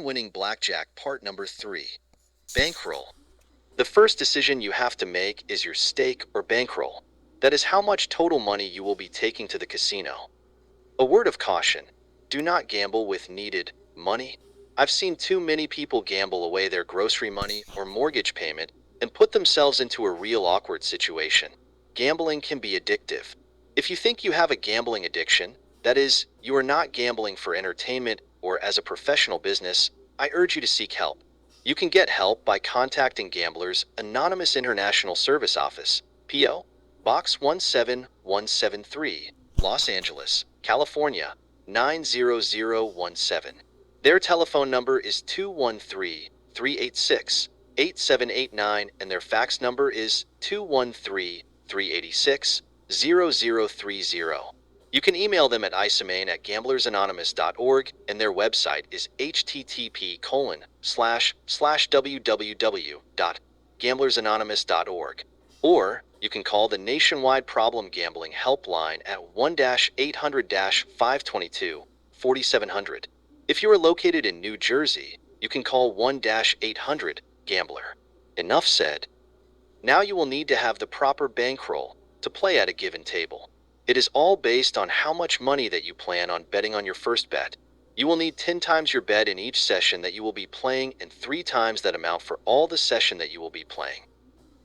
Winning Blackjack Part Number 3. Bankroll. The first decision you have to make is your stake or bankroll. That is how much total money you will be taking to the casino. A word of caution: do not gamble with needed money. I've seen too many people gamble away their grocery money or mortgage payment and put themselves into a real awkward situation. Gambling can be addictive. If you think you have a gambling addiction, that is, you are not gambling for entertainment or as a professional business, I urge you to seek help. You can get help by contacting Gamblers Anonymous International Service Office, P.O. Box 17173, Los Angeles, California, 90017. Their telephone number is 213-386-8789 and their fax number is 213-386-0030. You can email them at isamain@gamblersanonymous.org and their website is http://www.gamblersanonymous.org. Or you can call the nationwide problem gambling helpline at 1-800-522-4700. If you are located in New Jersey, you can call 1-800-GAMBLER. Enough said. Now you will need to have the proper bankroll to play at a given table. It is all based on how much money that you plan on betting on your first bet. You will need 10 times your bet in each session that you will be playing and 3 times that amount for all the session that you will be playing.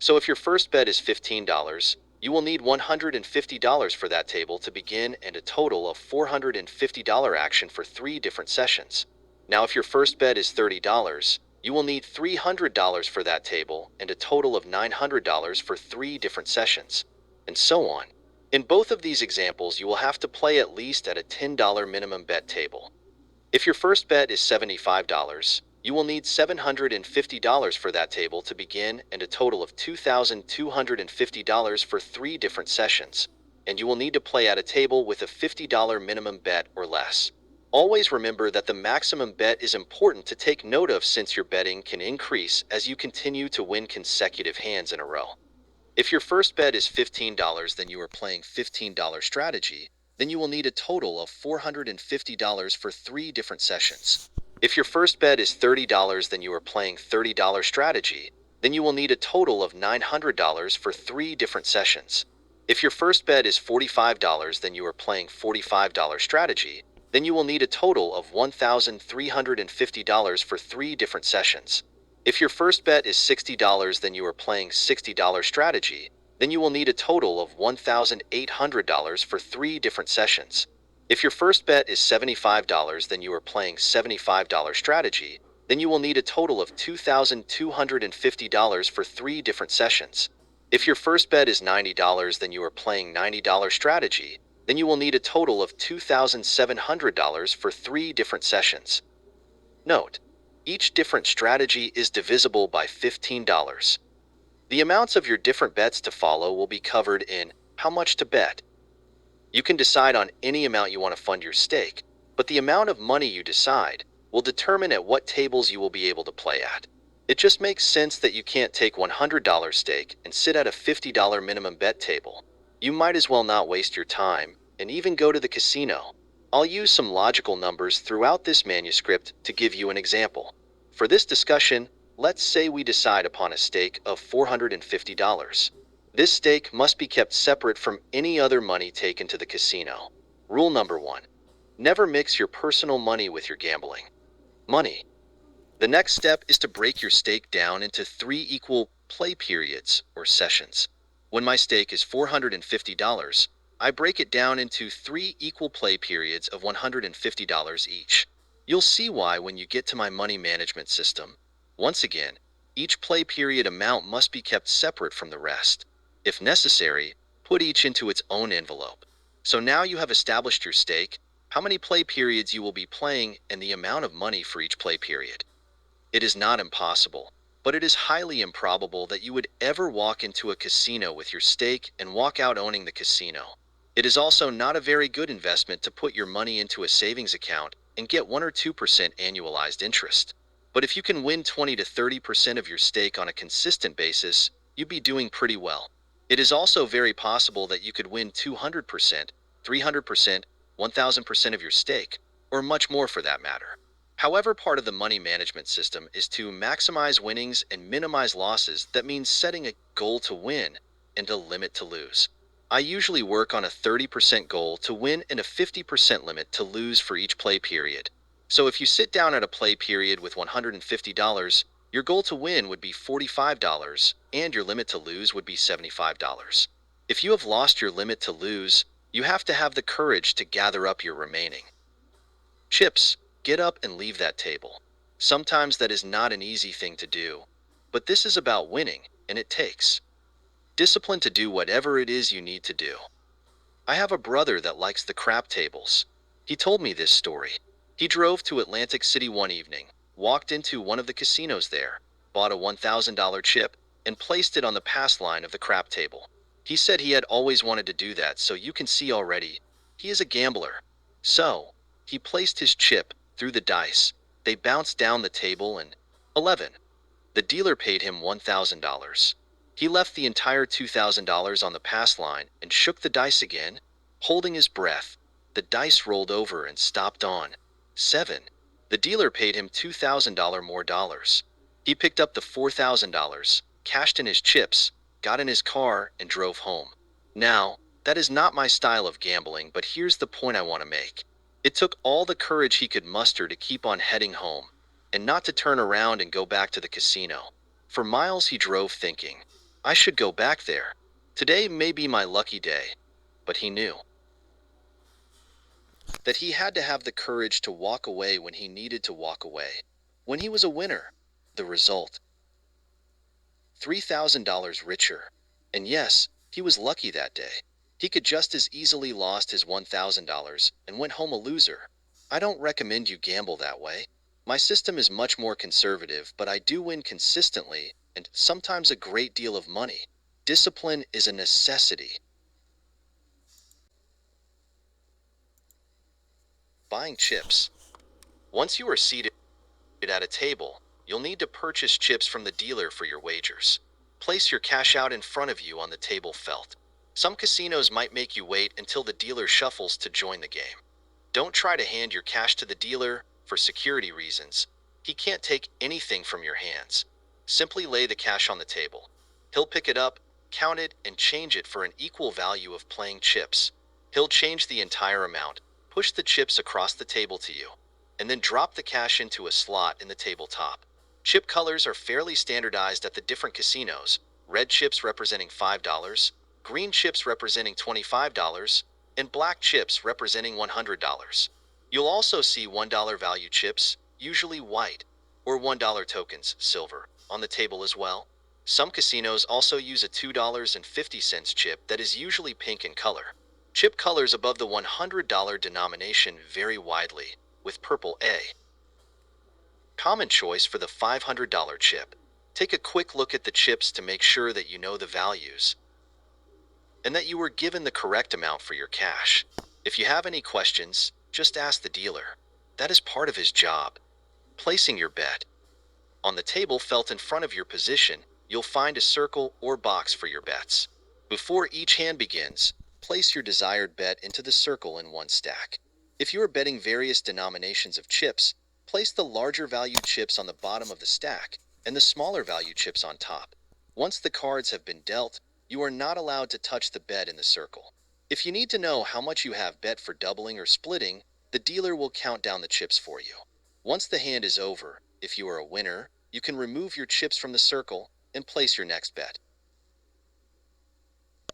So if your first bet is $15, you will need $150 for that table to begin and a total of $450 action for 3 different sessions. Now if your first bet is $30, you will need $300 for that table and a total of $900 for 3 different sessions, and so on. In both of these examples, you will have to play at least at a $10 minimum bet table. If your first bet is $75, you will need $750 for that table to begin and a total of $2,250 for 3 different sessions, and you will need to play at a table with a $50 minimum bet or less. Always remember that the maximum bet is important to take note of since your betting can increase as you continue to win consecutive hands in a row. If your first bet is $15, then you are playing $15 strategy, then you will need a total of $450 for 3 different sessions. If your first bet is $30, then you are playing $30 strategy, then you will need a total of $900 for 3 different sessions. If your first bet is $45, then you are playing $45 strategy, then you will need a total of $1,350 for 3 different sessions. If your first bet is $60, then you are playing $60 strategy, then you will need a total of $1,800 for 3 different sessions. If your first bet is $75, then you are playing $75 strategy, then you will need a total of $2,250 for 3 different sessions. If your first bet is $90, then you are playing $90 strategy, then you will need a total of $2,700 for 3 different sessions. Note: each different strategy is divisible by $15. The amounts of your different bets to follow will be covered in How Much to Bet. You can decide on any amount you want to fund your stake, but the amount of money you decide will determine at what tables you will be able to play at. It just makes sense that you can't take $100 stake and sit at a $50 minimum bet table. You might as well not waste your time and even go to the casino. I'll use some logical numbers throughout this manuscript to give you an example. For this discussion, let's say we decide upon a stake of $450. This stake must be kept separate from any other money taken to the casino. Rule number 1. Never mix your personal money with your gambling money. The next step is to break your stake down into 3 equal play periods or sessions. When my stake is $450, I break it down into 3 equal play periods of $150 each. You'll see why when you get to my money management system. Once again, each play period amount must be kept separate from the rest. If necessary, put each into its own envelope. So now you have established your stake, how many play periods you will be playing, and the amount of money for each play period. It is not impossible, but it is highly improbable that you would ever walk into a casino with your stake and walk out owning the casino. It is also not a very good investment to put your money into a savings account and get 1 or 2% annualized interest. But if you can win 20 to 30% of your stake on a consistent basis, you'd be doing pretty well. It is also very possible that you could win 200%, 300%, 1000% of your stake, or much more for that matter. However, part of the money management system is to maximize winnings and minimize losses. That means setting a goal to win and a limit to lose. I usually work on a 30% goal to win and a 50% limit to lose for each play period. So if you sit down at a play period with $150, your goal to win would be $45 and your limit to lose would be $75. If you have lost your limit to lose, you have to have the courage to gather up your remaining chips. Get up and leave that table. Sometimes that is not an easy thing to do, but this is about winning, and it takes discipline to do whatever it is you need to do. I have a brother that likes the crap tables. He told me this story. He drove to Atlantic City one evening, walked into one of the casinos there, bought a $1,000 chip, and placed it on the pass line of the crap table. He said he had always wanted to do that, so you can see already, he is a gambler. So, he placed his chip through the dice. They bounced down the table and 11. The dealer paid him $1,000. He left the entire $2,000 on the pass line and shook the dice again, holding his breath. The dice rolled over and stopped on 7. The dealer paid him $2,000 more dollars. He picked up the $4,000, cashed in his chips, got in his car, and drove home. Now, that is not my style of gambling, but here's the point I want to make. It took all the courage he could muster to keep on heading home and not to turn around and go back to the casino. For miles he drove thinking, I should go back there. Today may be my lucky day. But he knew that he had to have the courage to walk away when he needed to walk away. When he was a winner, the result, $3,000 richer. And yes, he was lucky that day. He could just as easily lost his $1,000 and went home a loser. I don't recommend you gamble that way. My system is much more conservative, but I do win consistently and sometimes a great deal of money. Discipline is a necessity. Buying chips. Once you are seated at a table, you'll need to purchase chips from the dealer for your wagers. Place your cash out in front of you on the table felt. Some casinos might make you wait until the dealer shuffles to join the game. Don't try to hand your cash to the dealer for security reasons. He can't take anything from your hands. Simply lay the cash on the table. He'll pick it up, count it, and change it for an equal value of playing chips. He'll change the entire amount, push the chips across the table to you, and then drop the cash into a slot in the tabletop. Chip colors are fairly standardized at the different casinos. Red chips representing $5, green chips representing $25, and black chips representing $100. You'll also see $1 value chips, usually white, or $1 tokens, silver, on the table as well. Some casinos also use a $2.50 chip that is usually pink in color. Chip colors above the $100 denomination vary widely, with purple a common choice for the $500 chip. Take a quick look at the chips to make sure that you know the values and that you were given the correct amount for your cash. If you have any questions, just ask the dealer. That is part of his job. Placing your bet. On the table felt in front of your position, you'll find a circle or box for your bets. Before each hand begins, place your desired bet into the circle in one stack. If you are betting various denominations of chips, place the larger value chips on the bottom of the stack and the smaller value chips on top. Once the cards have been dealt, you are not allowed to touch the bet in the circle. If you need to know how much you have bet for doubling or splitting, the dealer will count down the chips for you. Once the hand is over, if you are a winner, you can remove your chips from the circle and place your next bet.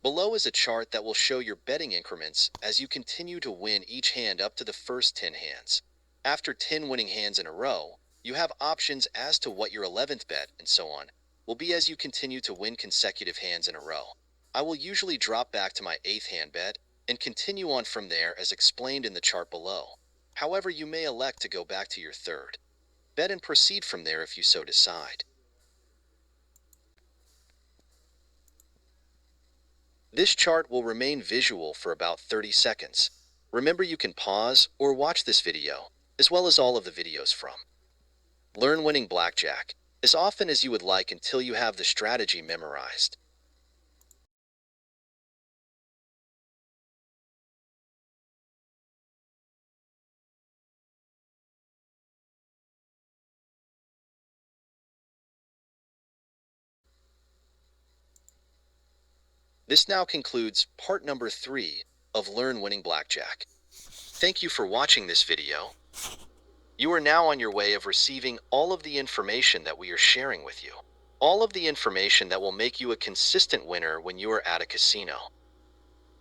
Below is a chart that will show your betting increments as you continue to win each hand up to the first 10 hands. After 10 winning hands in a row, you have options as to what your 11th bet, and so on, will be as you continue to win consecutive hands in a row. I will usually drop back to my 8th hand bet and continue on from there as explained in the chart below. However, you may elect to go back to your 3rd bet and proceed from there if you so decide. This chart will remain visual for about 30 seconds. Remember, you can pause or watch this video, as well as all of the videos from Learn Winning Blackjack, as often as you would like until you have the strategy memorized. This now concludes part number 3 of Learn Winning Blackjack. Thank you for watching this video. You are now on your way of receiving all of the information that we are sharing with you. All of the information that will make you a consistent winner when you are at a casino.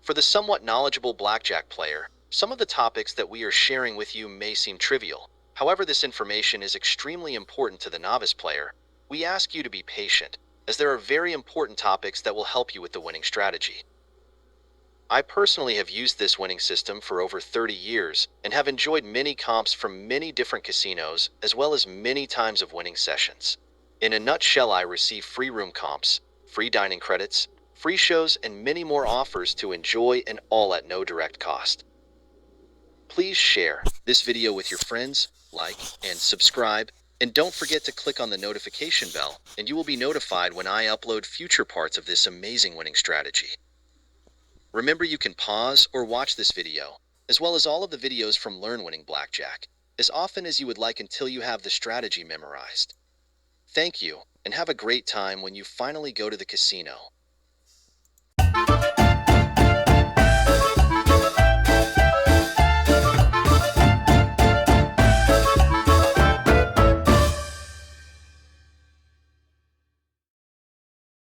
For the somewhat knowledgeable blackjack player, some of the topics that we are sharing with you may seem trivial. However, this information is extremely important to the novice player. We ask you to be patient, as there are very important topics that will help you with the winning strategy. I personally have used this winning system for over 30 years and have enjoyed many comps from many different casinos as well as many times of winning sessions. In a nutshell, I receive free room comps, free dining credits, free shows, and many more offers to enjoy, and all at no direct cost. Please share this video with your friends, like, and subscribe, and don't forget to click on the notification bell, and you will be notified when I upload future parts of this amazing winning strategy. Remember, you can pause or watch this video, as well as all of the videos from Learn Winning Blackjack, as often as you would like until you have the strategy memorized. Thank you, and have a great time when you finally go to the casino.